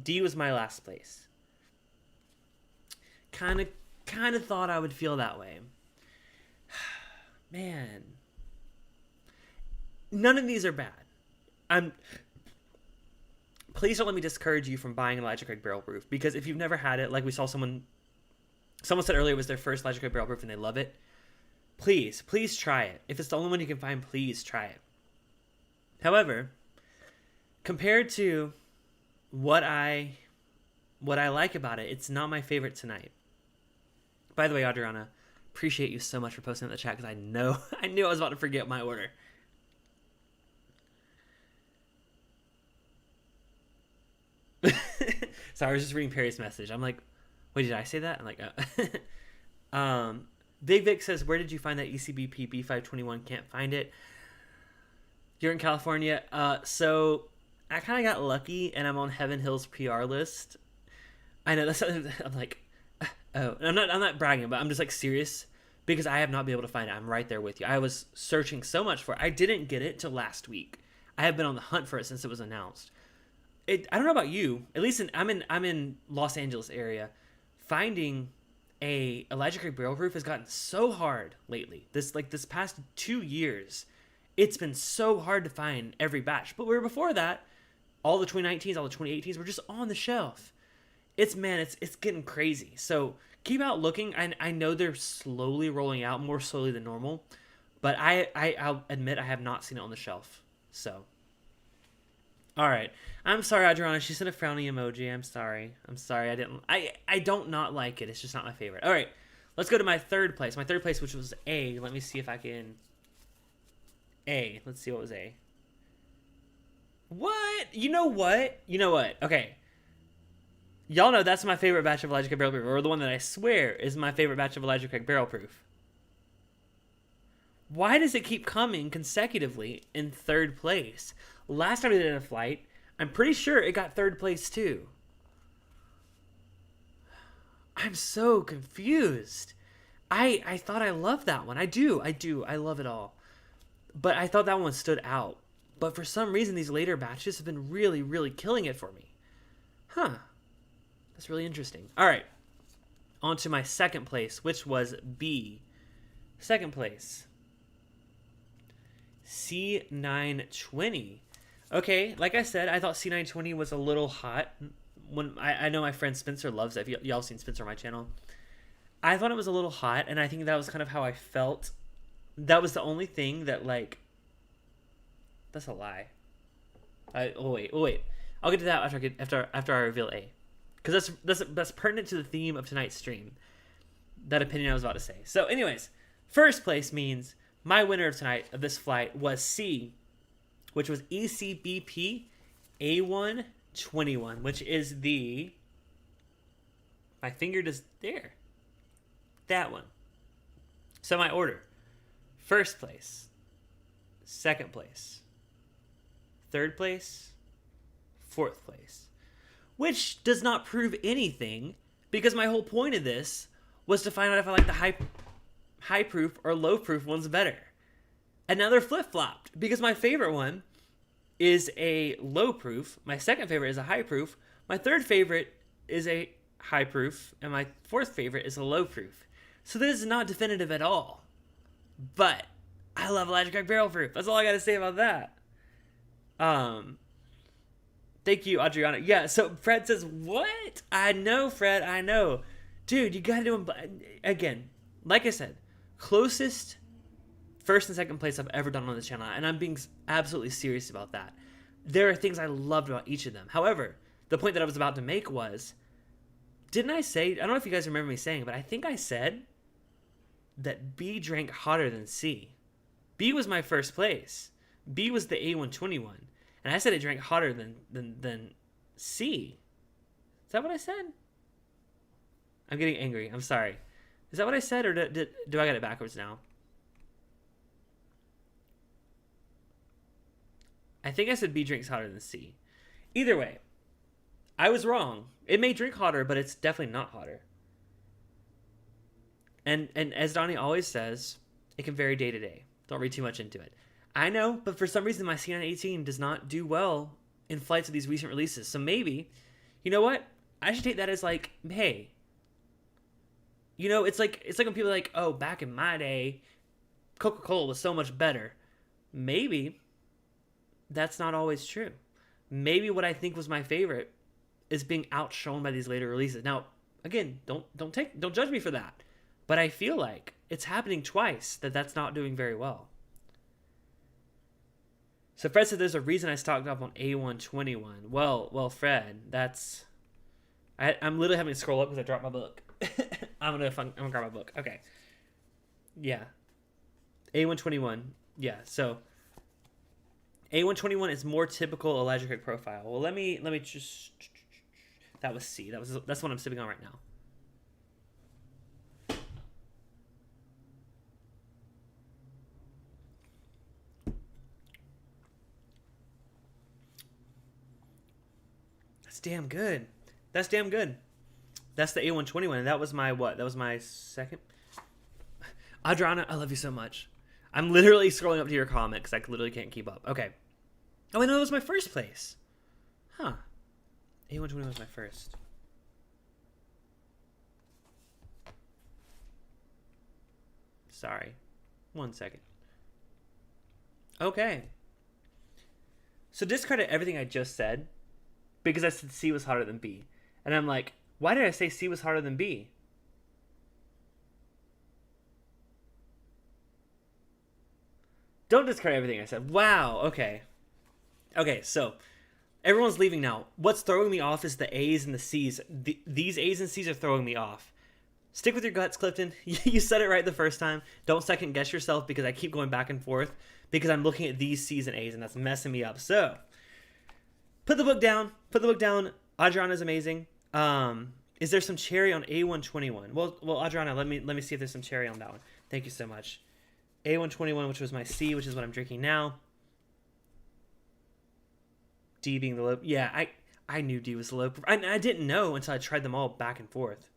D was my last place. Kind of thought I would feel that way. Man. None of these are bad. Please don't let me discourage you from buying an Elijah Craig Barrel Proof, because if you've never had it, like we saw someone Someone said earlier it was their first Electric Barrel Proof and they love it. Please try it. If it's the only one you can find, please try it. However, compared to what I like about it, it's not my favorite tonight. By the way, Adriana, appreciate you so much for posting in the chat because I knew I was about to forget my order. Sorry, I was just reading Perry's message. I'm like, wait, did I say that? I'm like, Big Vic says, where did you find that ECBP B521? Can't find it. You're in California. So I kind of got lucky, and I'm on Heaven Hill's PR list. I know that's. I'm like, oh, and I'm not bragging, but I'm just like serious because I have not been able to find it. I'm right there with you. I was searching so much for it. I didn't get it till last week. I have been on the hunt for it since it was announced. I don't know about you. At least I'm in Los Angeles area. Finding a Electric Barrel Proof has gotten so hard lately. This past 2 years, it's been so hard to find every batch. But before that, all the 2019s, all the 2018s were just on the shelf. It's getting crazy. So keep out looking. I know they're slowly rolling out, more slowly than normal, but I'll admit I have not seen it on the shelf. So, all right. I'm sorry, Adriana. She sent a frowny emoji. I'm sorry. I don't not like it. It's just not my favorite. All right. Let's go to my third place. My third place, which was A. Let me see if I can. A. Let's see what was A. What? You know what? Okay. Y'all know that's my favorite batch of Electric Barrel Proof, or the one that I swear is my favorite batch of Electric Barrel Proof. Why does it keep coming consecutively in third place? Last time we did a flight, I'm pretty sure it got third place too. I'm so confused. I thought I loved that one. I do. I love it all. But I thought that one stood out. But for some reason, these later batches have been really, really killing it for me. Huh. That's really interesting. All right. On to my second place, which was B. Second place. C920. Okay, like I said, I thought C920 was a little hot. When I know my friend Spencer loves it. If y'all seen Spencer on my channel. I thought it was a little hot, and I think that was kind of how I felt. That was the only thing that, like... That's a lie. Oh wait. I'll get to that after I reveal A. Because that's pertinent to the theme of tonight's stream. That opinion I was about to say. So anyways, first place means my winner of tonight, of this flight, was C, which was ECBP A121, which is the... My finger just there. That one. So my order. First place. Second place. Third place. Fourth place. Which does not prove anything, because my whole point of this was to find out if I like the high proof or low proof ones better. And now they're flip-flopped, because my favorite one is a low proof, my second favorite is a high proof, my third favorite is a high proof, and my fourth favorite is a low proof. So this is not definitive at all. But I love Electric Barrel Proof. That's all I got to say about that. Thank you, Adriana. Yeah, so Fred says, what? I know, Fred, I know. Dude, you got to do them. Again, like I said, closest first and second place I've ever done on the channel, and I'm being absolutely serious about that. There are things I loved about each of them. However, the point that I was about to make was, didn't I say, I don't know if you guys remember me saying, but I think I said that B drank hotter than C. B was my first place. B was the A121. And I said it drank hotter than C. Is that what I said? I'm getting angry. I'm sorry. Is that what I said, or do I got it backwards now? I think I said B drinks hotter than C. Either way, I was wrong. It may drink hotter, but it's definitely not hotter. And as Donnie always says, it can vary day to day. Don't read too much into it. I know, but for some reason my C918 does not do well in flights of these recent releases. So maybe, you know what? I should take that as like, hey, you know, it's like when people are like, oh, back in my day, Coca-Cola was so much better. Maybe that's not always true. Maybe what I think was my favorite is being outshone by these later releases. Now, Again, don't judge me for that. But I feel like it's happening twice that's not doing very well. So Fred said there's a reason I stocked up on A121. Well, Fred, I'm literally having to scroll up because I dropped my book. I'm gonna grab my book. Okay. Yeah. A121. Yeah. So A121 is more typical electric profile. Well, let me just. That was C. That's what I'm sipping on right now. That's damn good. That's damn good. That's the A121, and that was my what? That was my second. Adriana, I love you so much. I'm literally scrolling up to your comment because I literally can't keep up. Okay. Oh, I know that was my first place. Huh. A121 was my first. Sorry. 1 second. Okay. So discredit everything I just said because I said C was hotter than B. And I'm like, why did I say C was hotter than B? Don't discredit everything I said. Wow, okay. Okay, so everyone's leaving now. What's throwing me off is the A's and the C's. These A's and C's are throwing me off. Stick with your guts, Clifton. You said it right the first time. Don't second guess yourself because I keep going back and forth because I'm looking at these C's and A's and that's messing me up. So, put the book down. Put the book down. Adriana's amazing. Is there some cherry on A121? Well, Adriana, let me see if there's some cherry on that one. Thank you so much. A121, which was my C, which is what I'm drinking now. D being the low. Yeah, I knew D was the low. I didn't know until I tried them all back and forth.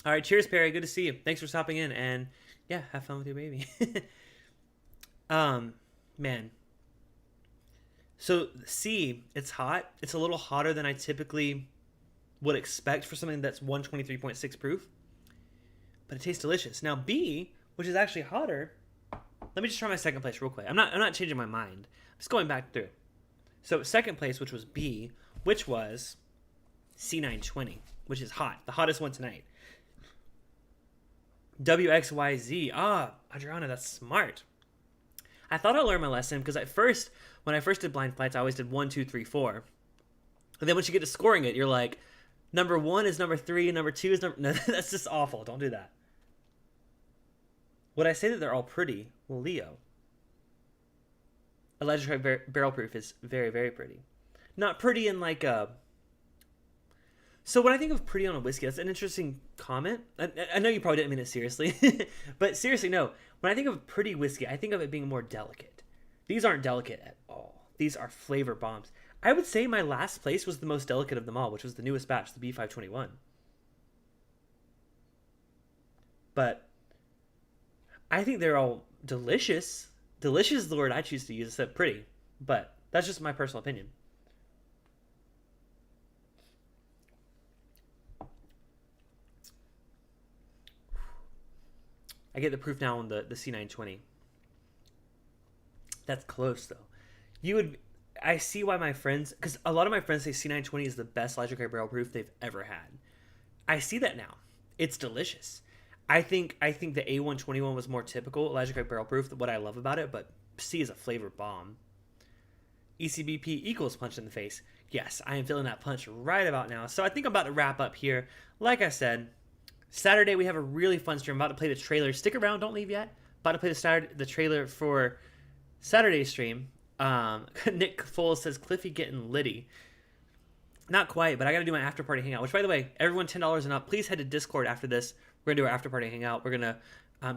All right, cheers, Perry. Good to see you. Thanks for stopping in, and yeah, have fun with your baby. Man. So C, it's hot. It's a little hotter than I typically would expect for something that's 123.6 proof, but it tastes delicious. Now B, which is actually hotter. Let me just try my second place real quick. I'm not changing my mind. I'm just going back through. So second place, which was B, which was C920, which is hot, the hottest one tonight. WXYZ. Adriana, that's smart. I thought I learned my lesson because when I first did blind flights, I always did 1, 2, 3, 4. And then once you get to scoring it, you're like, number 1 is number 3, and number 2 is number... No, that's just awful. Don't do that. Would I say that they're all pretty? Well, Leo. Electric barrel proof is very, very pretty. Not pretty in like a... So when I think of pretty on a whiskey, that's an interesting comment. I know you probably didn't mean it seriously, but seriously, no. When I think of pretty whiskey, I think of it being more delicate. These aren't delicate at all. These are flavor bombs. I would say my last place was the most delicate of them all, which was the newest batch, the B521. But I think they're all delicious. Delicious is the word I choose to use instead of pretty, but that's just my personal opinion. I get the proof now on the C920. That's close though. I see why my friends, because a lot of my friends say C920 is the best electric barrel proof they've ever had. I see that now. It's delicious. I think the A121 was more typical electric barrel proof, what I love about it, but C is a flavor bomb. ECBP equals punch in the face. Yes, I am feeling that punch right about now. So I think I'm about to wrap up here. Like I said, Saturday we have a really fun stream. I'm about to play the trailer. Stick around, don't leave yet. About to play the trailer for Saturday's stream. Nick Foles says Cliffy getting litty. Not quite, but I got to do my after party hangout. Which, by the way, everyone $10 and up, please head to Discord after this. We're gonna do our after party hangout. We're gonna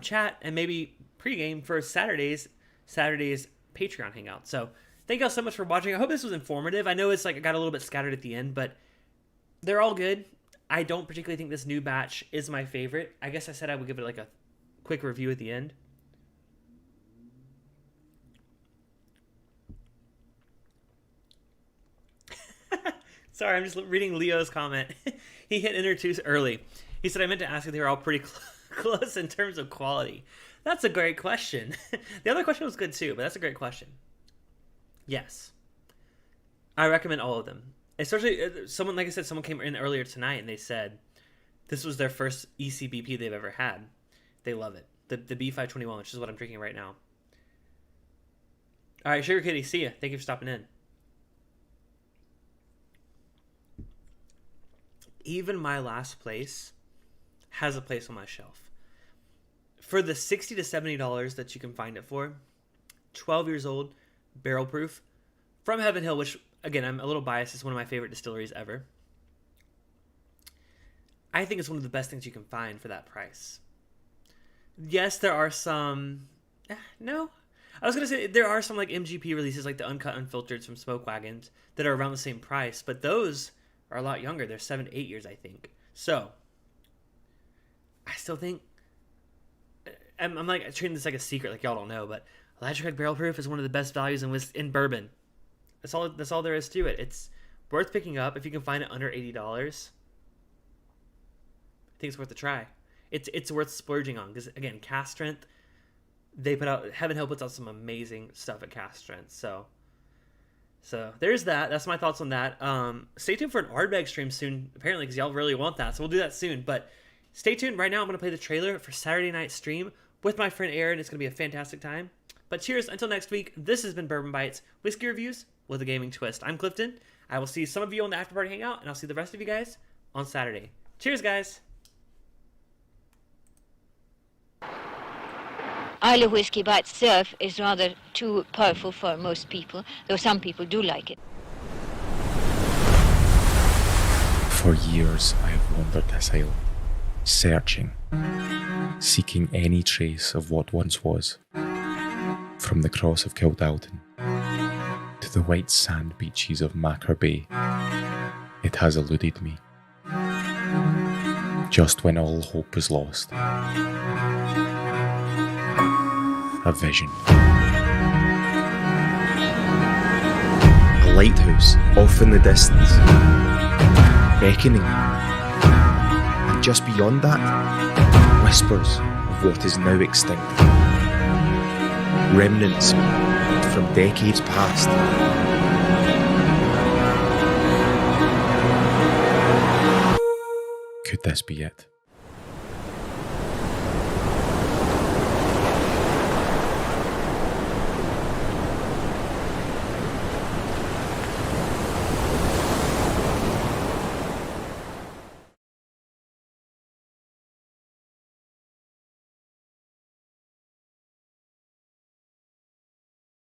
chat and maybe pregame for Saturday's Patreon hangout. So thank you all so much for watching. I hope this was informative. I know it's like I got a little bit scattered at the end, but they're all good. I don't particularly think this new batch is my favorite. I guess I said I would give it like a quick review at the end. Sorry, I'm just reading Leo's comment. He hit enter too early. He said, I meant to ask if they were all pretty close in terms of quality. That's a great question. The other question was good too, but that's a great question. Yes. I recommend all of them. Especially someone, like I said, someone came in earlier tonight and they said this was their first ECBP they've ever had. They love it. The B521, which is what I'm drinking right now. All right, Sugar Kitty, see ya. Thank you for stopping in. Even my last place has a place on my shelf. For the $60 to $70 that you can find it for, 12 years old, barrel proof, from Heaven Hill, which, again, I'm a little biased. It's one of my favorite distilleries ever. I think it's one of the best things you can find for that price. Yes, there are some... No. I was going to say, there are some like MGP releases, like the Uncut Unfiltered from Smoke Wagons, that are around the same price, but those are a lot younger. They're 7 to 8 years, I think. So, I still think... I'm like treating this like a secret, like y'all don't know, but Electric Egg Barrel Proof is one of the best values in bourbon. That's all there is to it. It's worth picking up if you can find it under $80. I think it's worth a try. It's worth splurging on because, again, cask strength. Heaven Hill puts out some amazing stuff at cask strength. So there's that. That's my thoughts on that. Stay tuned for an Ardbeg stream soon, apparently, because y'all really want that. So we'll do that soon. But stay tuned. Right now, I'm going to play the trailer for Saturday night stream with my friend Aaron. It's going to be a fantastic time. But cheers. Until next week, this has been Bourbon Bites, whiskey reviews with a gaming twist. I'm Clifton. I will see some of you on the after party hangout, and I'll see the rest of you guys on Saturday. Cheers, guys. Islay whiskey by itself is rather too powerful for most people, though some people do like it. For years I have wandered this isle, searching, seeking any trace of what once was. From the cross of Kildalton to the white sand beaches of Macker Bay, it has eluded me. Just when all hope is lost, a vision. A lighthouse off in the distance, beckoning. And just beyond that, whispers of what is now extinct. Remnants from decades past. Could this be it?